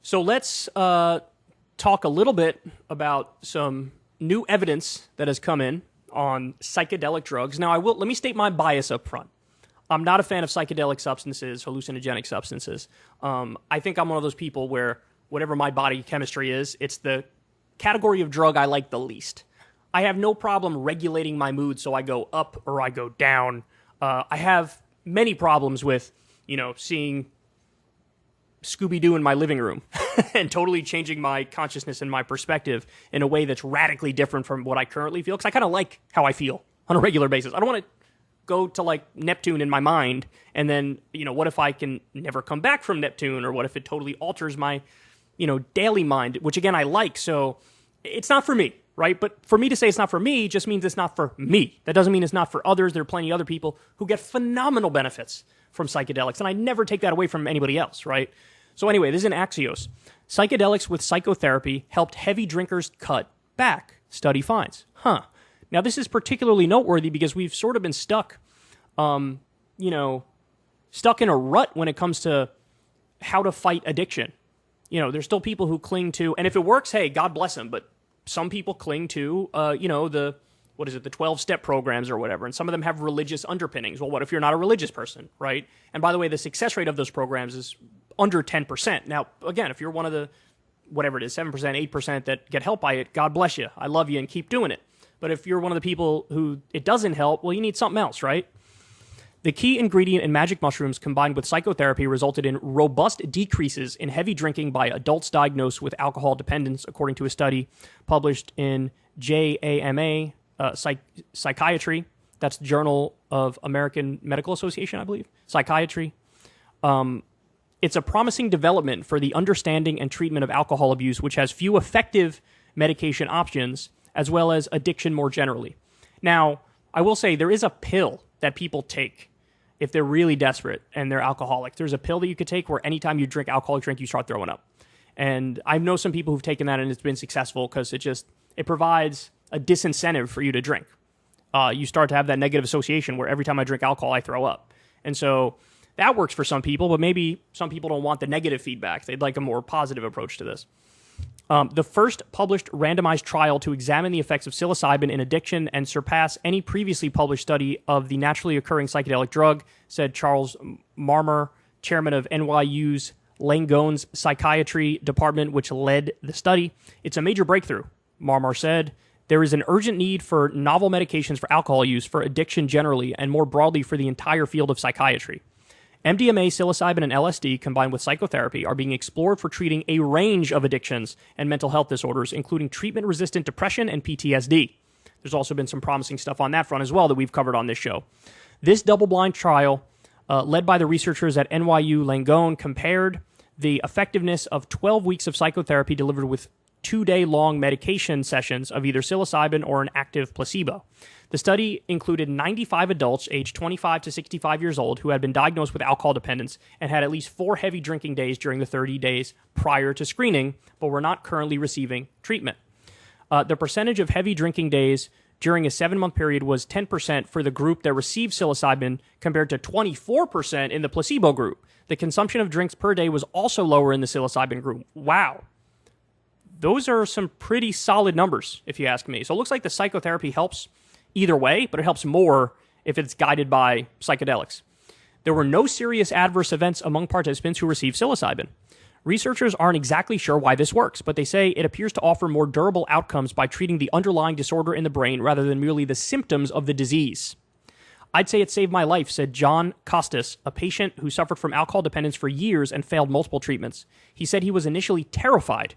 So let's talk a little bit about some new evidence that has come in on psychedelic drugs. Now, let me state my bias up front. I'm not a fan of psychedelic substances, hallucinogenic substances. I think I'm one of those people where whatever my body chemistry is, it's the category of drug I like the least. I have no problem regulating my mood so I go up or I go down. I have many problems with, seeing Scooby-Doo in my living room and totally changing my consciousness and my perspective in a way that's radically different from what I currently feel, because I kind of like how I feel on a regular basis. I don't want to go to like Neptune in my mind and then, what if I can never come back from Neptune, or what if it totally alters my, daily mind, which again I like. So it's not for me, right? But for me to say it's not for me just means it's not for me. That doesn't mean it's not for others. There are plenty of other people who get phenomenal benefits from psychedelics, and I never take that away from anybody else, right? So anyway, this is an Axios. Psychedelics with psychotherapy helped heavy drinkers cut back, study finds. Now, this is particularly noteworthy because we've sort of been stuck in a rut when it comes to how to fight addiction. There's still people who cling to, and if it works, hey, God bless them, but some people cling to, the 12-step programs or whatever, and some of them have religious underpinnings. Well, what if you're not a religious person, right? And by the way, the success rate of those programs is under 10%. Now, again, if you're one of the, whatever it is, 7%, 8% that get help by it, God bless you. I love you and keep doing it. But if you're one of the people who it doesn't help, well, you need something else, right? The key ingredient in magic mushrooms combined with psychotherapy resulted in robust decreases in heavy drinking by adults diagnosed with alcohol dependence, according to a study published in JAMA Psychiatry. That's the Journal of American Medical Association, I believe. Psychiatry. It's a promising development for the understanding and treatment of alcohol abuse, which has few effective medication options, as well as addiction more generally. Now, I will say there is a pill that people take if they're really desperate and they're alcoholic. There's a pill that you could take where anytime you drink alcoholic drink, you start throwing up. And I know some people who've taken that and it's been successful because it provides a disincentive for you to drink. You start to have that negative association where every time I drink alcohol, I throw up. And so that works for some people, but maybe some people don't want the negative feedback. They'd like a more positive approach to this. The first published randomized trial to examine the effects of psilocybin in addiction and surpass any previously published study of the naturally occurring psychedelic drug, said Charles Marmor, chairman of NYU's Langone's psychiatry department, which led the study. It's a major breakthrough, Marmor said. There is an urgent need for novel medications for alcohol use, for addiction generally, and more broadly for the entire field of psychiatry. MDMA, psilocybin, and LSD, combined with psychotherapy, are being explored for treating a range of addictions and mental health disorders, including treatment-resistant depression and PTSD. There's also been some promising stuff on that front as well that we've covered on this show. This double-blind trial, led by the researchers at NYU Langone, compared the effectiveness of 12 weeks of psychotherapy delivered with 2-day-long medication sessions of either psilocybin or an active placebo. The study included 95 adults aged 25 to 65 years old who had been diagnosed with alcohol dependence and had at least 4 heavy drinking days during the 30 days prior to screening, but were not currently receiving treatment. The percentage of heavy drinking days during a 7-month period was 10% for the group that received psilocybin compared to 24% in the placebo group. The consumption of drinks per day was also lower in the psilocybin group. Wow. Those are some pretty solid numbers, if you ask me. So it looks like the psychotherapy helps either way, but it helps more if it's guided by psychedelics. There were no serious adverse events among participants who received psilocybin. Researchers aren't exactly sure why this works, but they say it appears to offer more durable outcomes by treating the underlying disorder in the brain rather than merely the symptoms of the disease. I'd say it saved my life, said John Costas, a patient who suffered from alcohol dependence for years and failed multiple treatments. He said he was initially terrified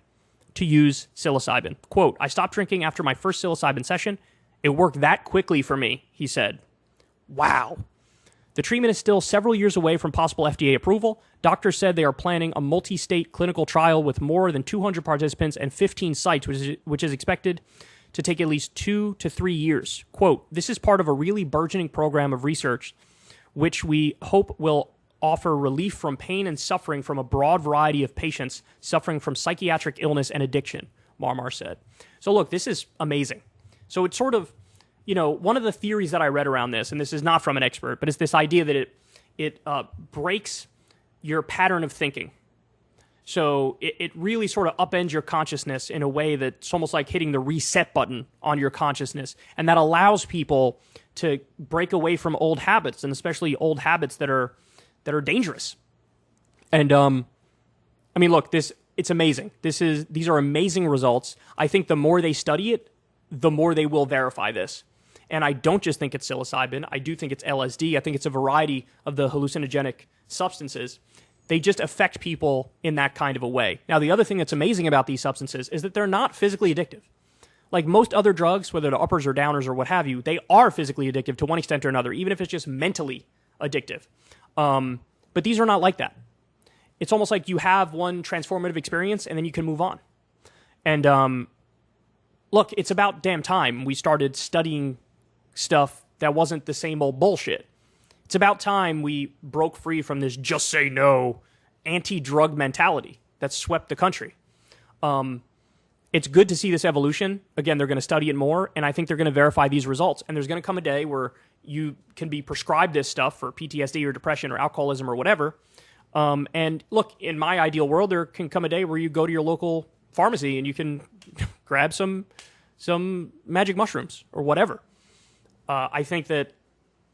to use psilocybin. Quote, I stopped drinking after my first psilocybin session. It worked that quickly for me, he said. Wow. The treatment is still several years away from possible FDA approval. Doctors said they are planning a multi-state clinical trial with more than 200 participants and 15 sites, which is expected to take at least 2 to 3 years. Quote, this is part of a really burgeoning program of research, which we hope will offer relief from pain and suffering from a broad variety of patients suffering from psychiatric illness and addiction, Marmor said. So look, this is amazing. So it's sort of, one of the theories that I read around this, and this is not from an expert, but it's this idea that it breaks your pattern of thinking. So it really sort of upends your consciousness in a way that's almost like hitting the reset button on your consciousness. And that allows people to break away from old habits, and especially old habits that are dangerous. And I mean, look, it's amazing. These are amazing results. I think the more they study it, the more they will verify this. And I don't just think it's psilocybin. I do think it's LSD. I think it's a variety of the hallucinogenic substances. They just affect people in that kind of a way. Now, the other thing that's amazing about these substances is that they're not physically addictive. Like most other drugs, whether they're uppers or downers or what have you, they are physically addictive to one extent or another, even if it's just mentally addictive. But these are not like that. It's almost like you have one transformative experience and then you can move on. And look, it's about damn time we started studying stuff that wasn't the same old bullshit. It's about time we broke free from this just say no anti-drug mentality that swept the country. It's good to see this evolution. Again, they're going to study it more, and I think they're going to verify these results. And there's going to come a day where you can be prescribed this stuff for PTSD or depression or alcoholism or whatever. And look, in my ideal world, there can come a day where you go to your local pharmacy and you can grab some magic mushrooms or whatever. I think that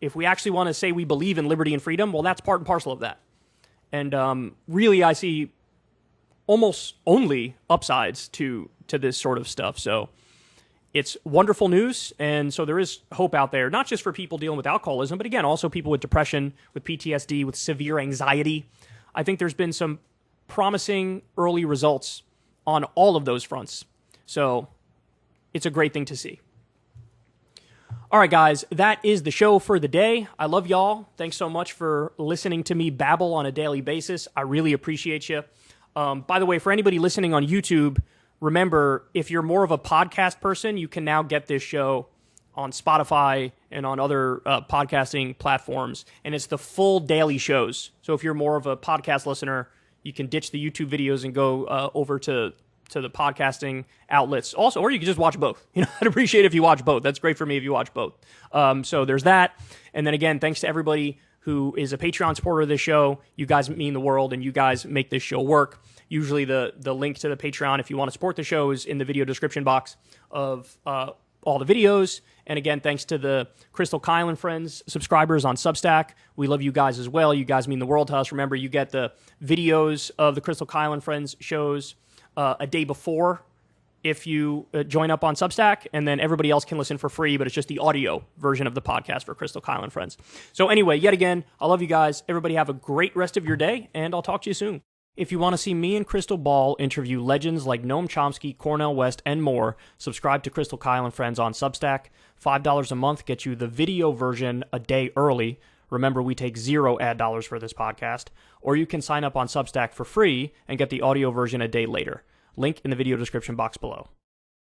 if we actually want to say we believe in liberty and freedom, well, that's part and parcel of that. And really, I see almost only upsides to this sort of stuff. So it's wonderful news. And so there is hope out there, not just for people dealing with alcoholism, but again, also people with depression, with PTSD, with severe anxiety. I think there's been some promising early results on all of those fronts. So it's a great thing to see. All right, guys, that is the show for the day. I love y'all. Thanks so much for listening to me babble on a daily basis. I really appreciate you. By the way, for anybody listening on YouTube, remember, if you're more of a podcast person, you can now get this show on Spotify and on other podcasting platforms, and it's the full daily shows. So if you're more of a podcast listener, you can ditch the YouTube videos and go over to the podcasting outlets also, or you can just watch both. I'd appreciate it if you watch both. That's great for me if you watch both. So there's that. And then again, thanks to everybody who is a Patreon supporter of this show. You guys mean the world, and you guys make this show work. Usually the link to the Patreon, if you want to support the show, is in the video description box of all the videos. And again, thanks to the Crystal Kyle and Friends subscribers on Substack. We love you guys as well. You guys mean the world to us. Remember, you get the videos of the Crystal Kyle and Friends shows a day before if you join up on Substack, and then everybody else can listen for free, but it's just the audio version of the podcast for Crystal Kyle and Friends. So anyway, yet again, I love you guys. Everybody have a great rest of your day, and I'll talk to you soon. If you want to see me and Crystal Ball interview legends like Noam Chomsky, Cornel West, and more, subscribe to Crystal Kyle and Friends on Substack. $5 a month gets you the video version a day early. Remember, we take 0 ad dollars for this podcast. Or you can sign up on Substack for free and get the audio version a day later. Link in the video description box below.